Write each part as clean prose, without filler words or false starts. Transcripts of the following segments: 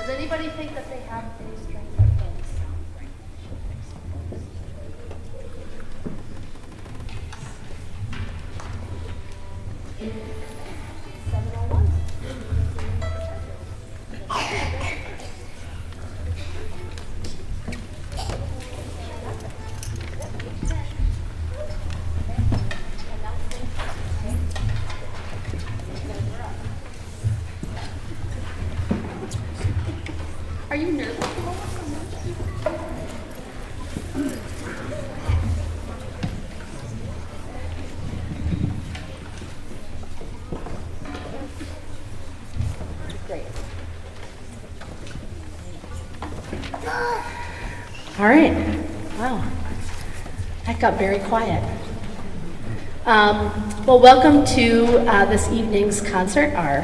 Does anybody think that they have any strings that don't sound right? 701. Are you nervous? Great. All right. Wow. That got very quiet. Well, welcome to this evening's concert, our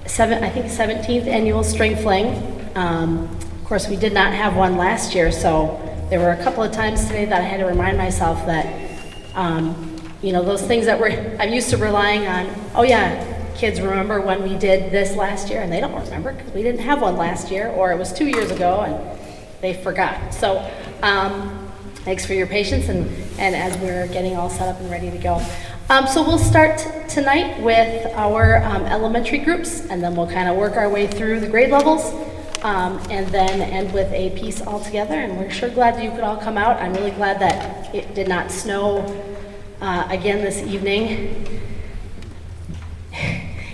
17th annual String Fling. Of course, we did not have one last year, so there were a couple of times today that I had to remind myself that, those things that I'm used to relying on. Oh yeah, kids remember when we did this last year, and they don't remember because we didn't have one last year, or it was 2 years ago and they forgot. So thanks for your patience and as we're getting all set up and ready to go. So we'll start tonight with our elementary groups, and then we'll kind of work our way through the grade levels. And then end with a piece all together, and we're sure glad that you could all come out. I'm really glad that it did not snow again this evening.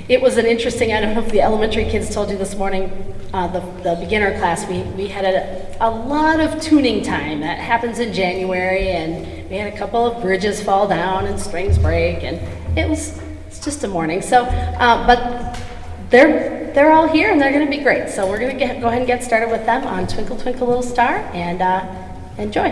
It was an interesting, I don't know if the elementary kids told you this morning, the beginner class, we had a lot of tuning time. That happens in January, and we had a couple of bridges fall down and strings break, and it's just a morning. So, but they're all here and they're going to be great. So we're going to go ahead and get started with them on Twinkle Twinkle Little Star, and enjoy.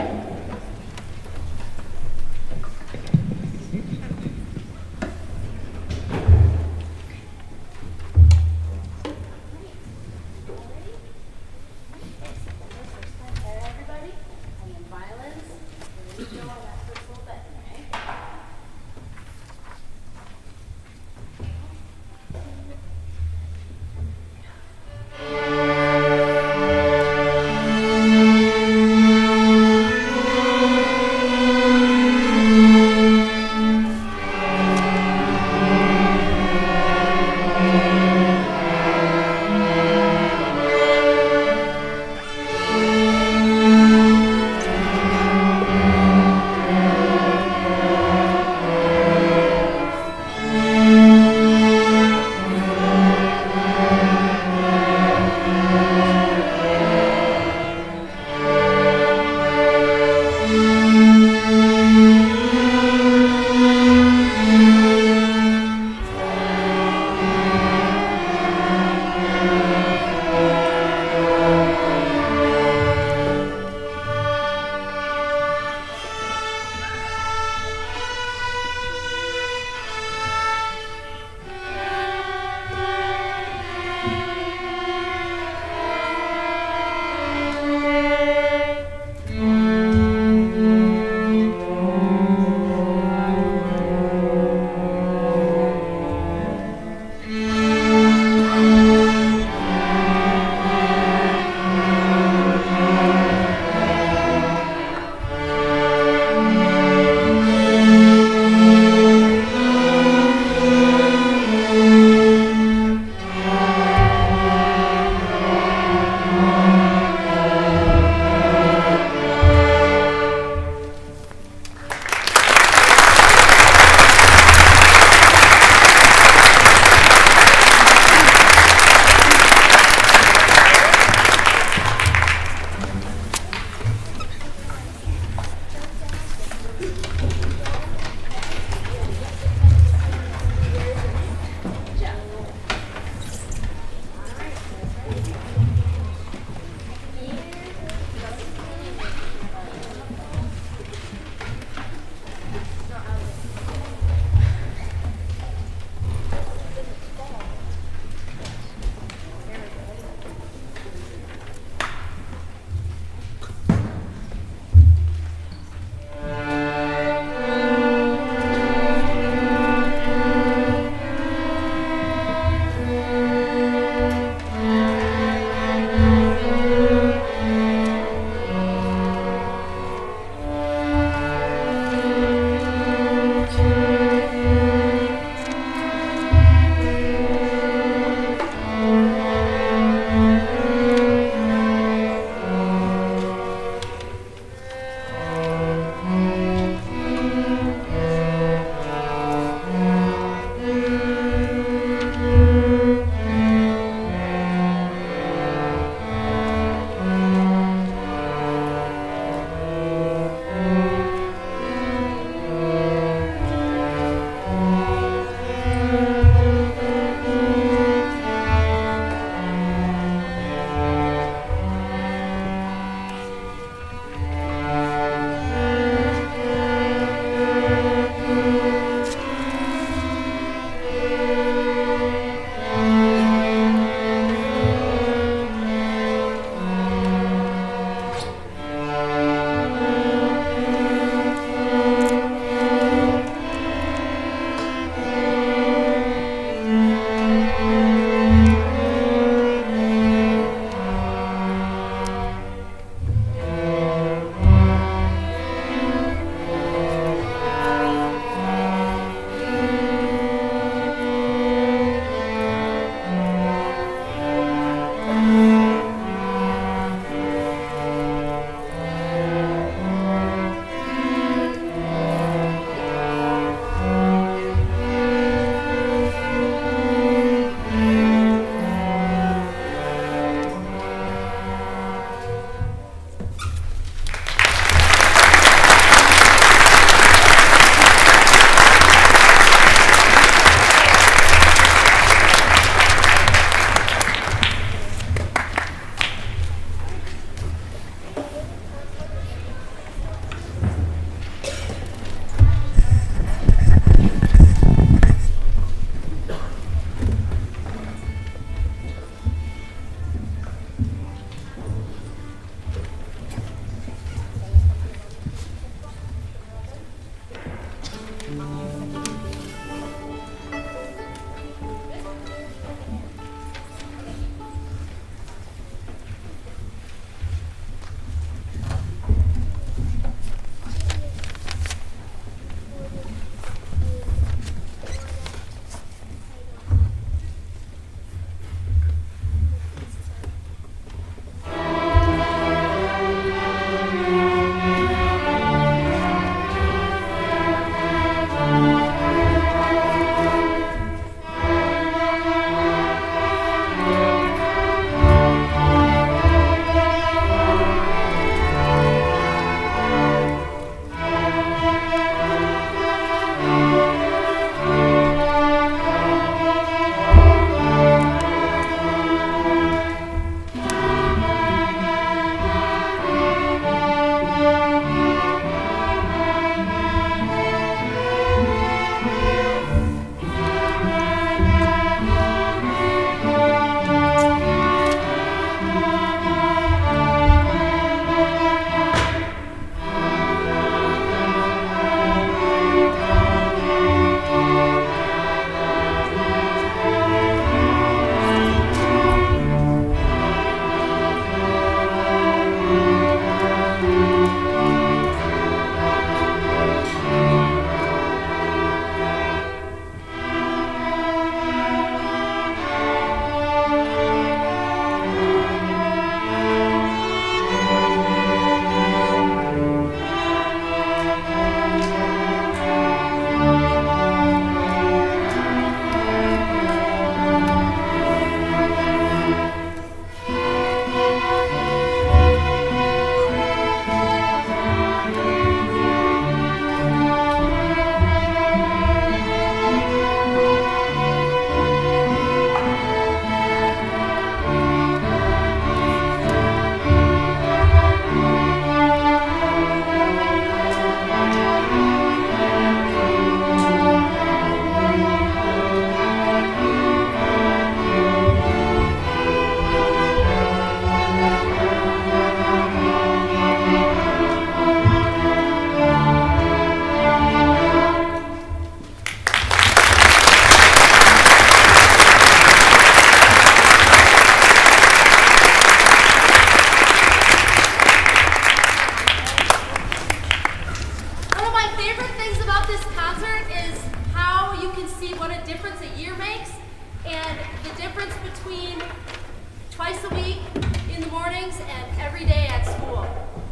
and every day at school.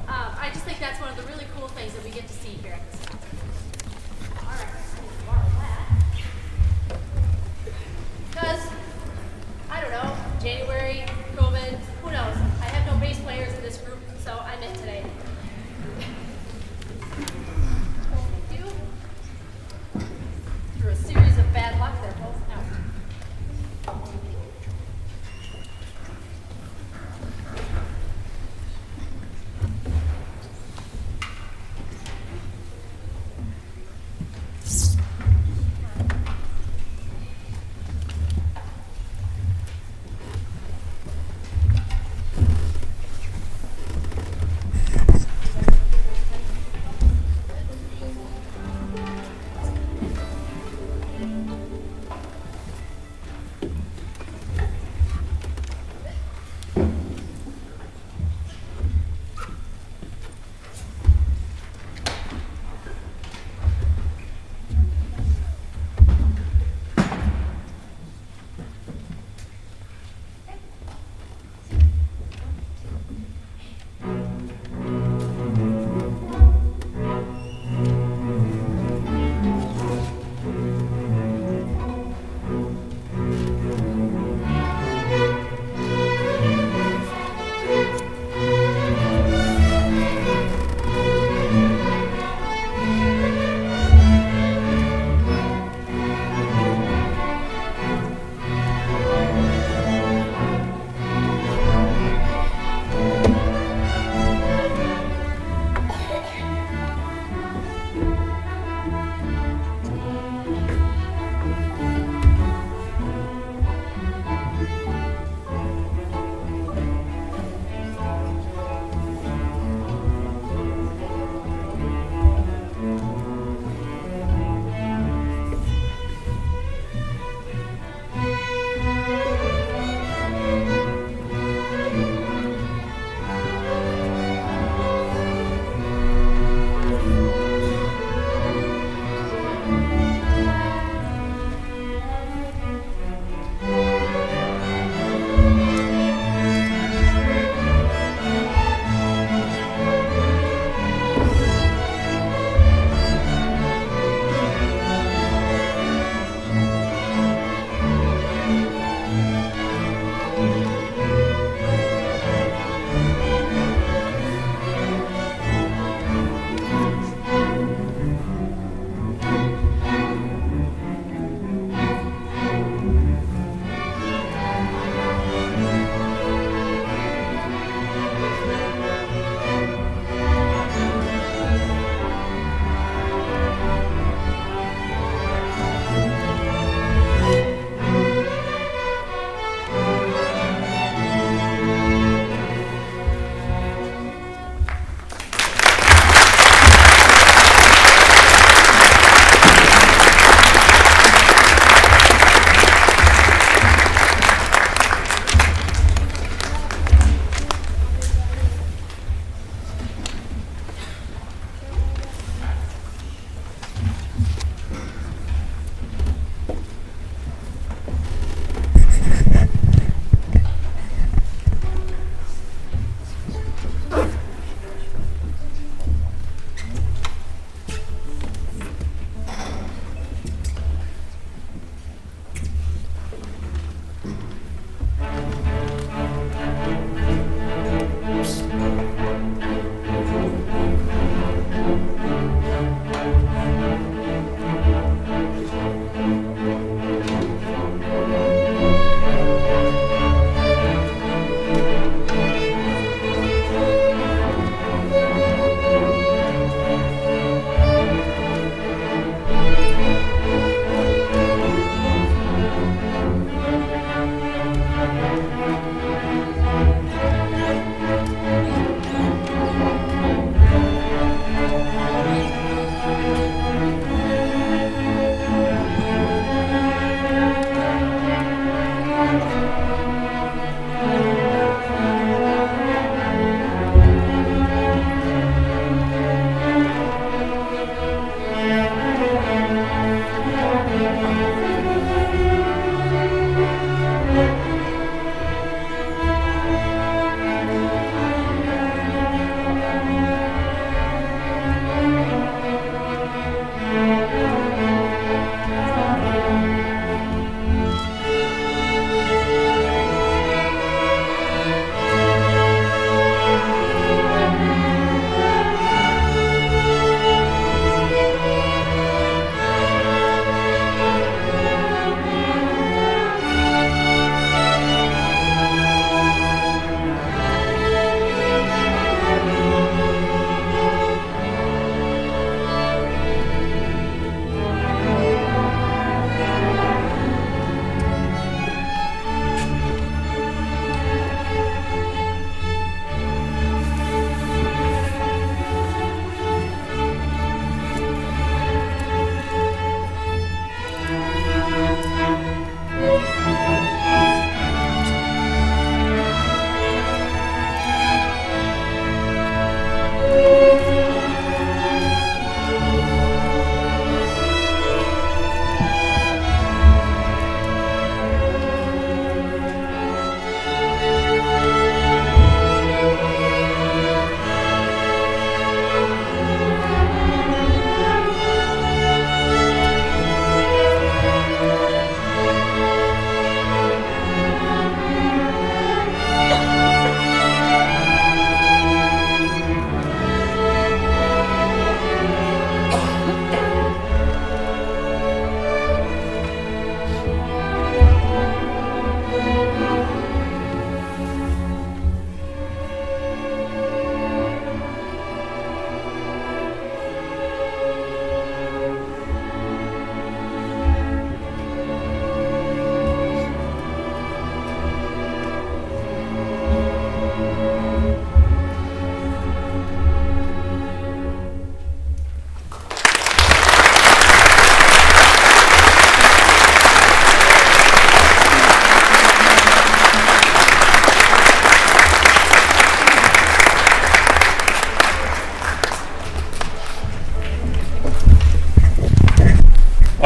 I just think that's one of the really cool things that we get to see here at this concert. All right, let's borrow that. Because, I don't know, January, COVID, who knows? I have no bass players in this group, so I'm in today. Thank you. Through a series of bad luck, they're both out.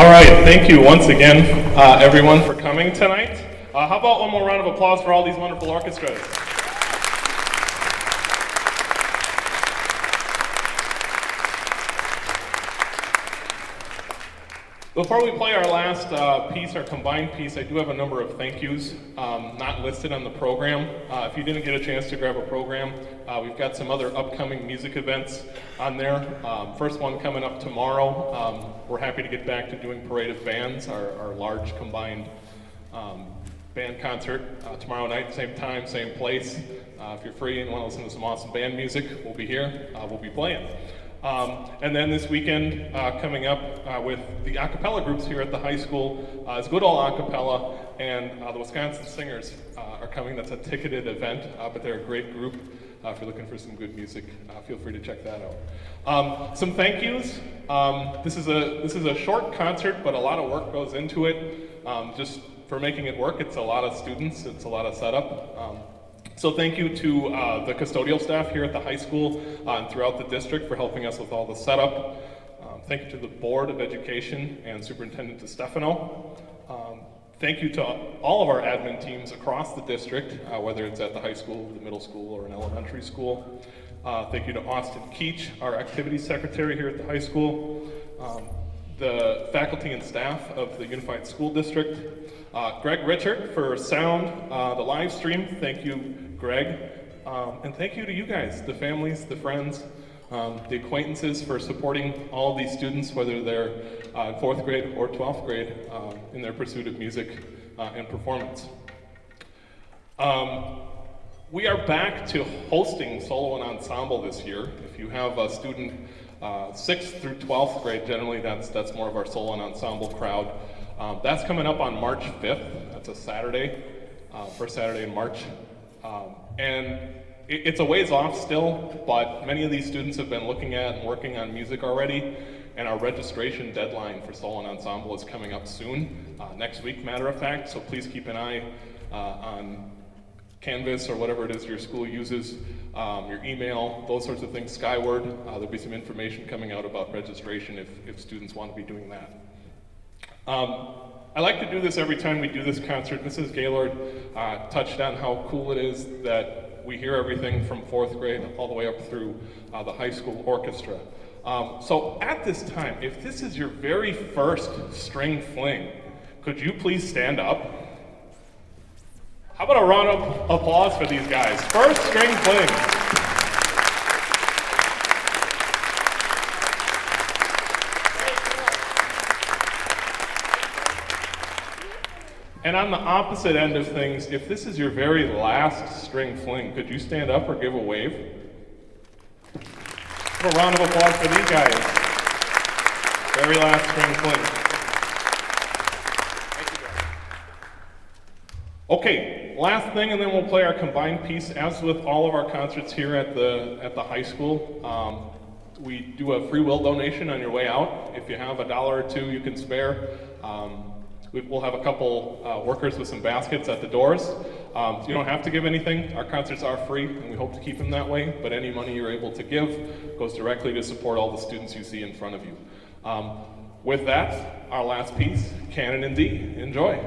All right, thank you once again, everyone, for coming tonight. How about one more round of applause for all these wonderful orchestras? Before we play our last piece, our combined piece, I do have a number of thank yous not listed on the program. If you didn't get a chance to grab a program, we've got some other upcoming music events on there. First one coming up tomorrow. We're happy to get back to doing Parade of Bands, our large combined band concert tomorrow night, same time, same place. If you're free and want to listen to some awesome band music, we'll be here, we'll be playing. And then this weekend, coming up with the a cappella groups here at the high school, is Good Old A Cappella, and the Wisconsin Singers are coming. That's a ticketed event, but they're a great group. If you're looking for some good music, feel free to check that out. Some thank yous. This is a short concert, but a lot of work goes into it. Just for making it work, it's a lot of students, it's a lot of setup. So thank you to the custodial staff here at the high school and throughout the district for helping us with all the setup. Thank you to the Board of Education and Superintendent DeStefano. Thank you to all of our admin teams across the district, whether it's at the high school, the middle school, or an elementary school. Thank you to Austin Keach, our activities secretary here at the high school. The faculty and staff of the Unified School District. Greg Richard for sound, the live stream. Thank you, Greg. And thank you to you guys, the families, the friends, the acquaintances for supporting all of these students, whether they're in 4th grade or 12th grade, in their pursuit of music and performance. We are back to hosting solo and ensemble this year. If you have a student 6th through 12th grade, generally that's more of our solo and ensemble crowd. That's coming up on March 5th. That's a Saturday, first Saturday in March. And it's a ways off still, but many of these students have been looking at and working on music already, and our registration deadline for solo and ensemble is coming up soon, next week, matter of fact, so please keep an eye on Canvas or whatever it is your school uses, your email, those sorts of things, Skyward. There'll be some information coming out about registration if students want to be doing that. I like to do this every time we do this concert. Mrs. Gaylord touched on how cool it is that we hear everything from 4th grade all the way up through the high school orchestra. So at this time, if this is your very first string fling, could you please stand up? How about a round of applause for these guys? First string fling. And on the opposite end of things, if this is your very last string fling, could you stand up or give a wave? Give a round of applause for these guys. Very last string fling. Okay, last thing, and then we'll play our combined piece. As with all of our concerts here at the high school, we do a free will donation on your way out. If you have $1 or $2 you can spare, we'll have a couple workers with some baskets at the doors. You don't have to give anything. Our concerts are free, and we hope to keep them that way, but any money you're able to give goes directly to support all the students you see in front of you. With that, our last piece, Canon in D. Enjoy.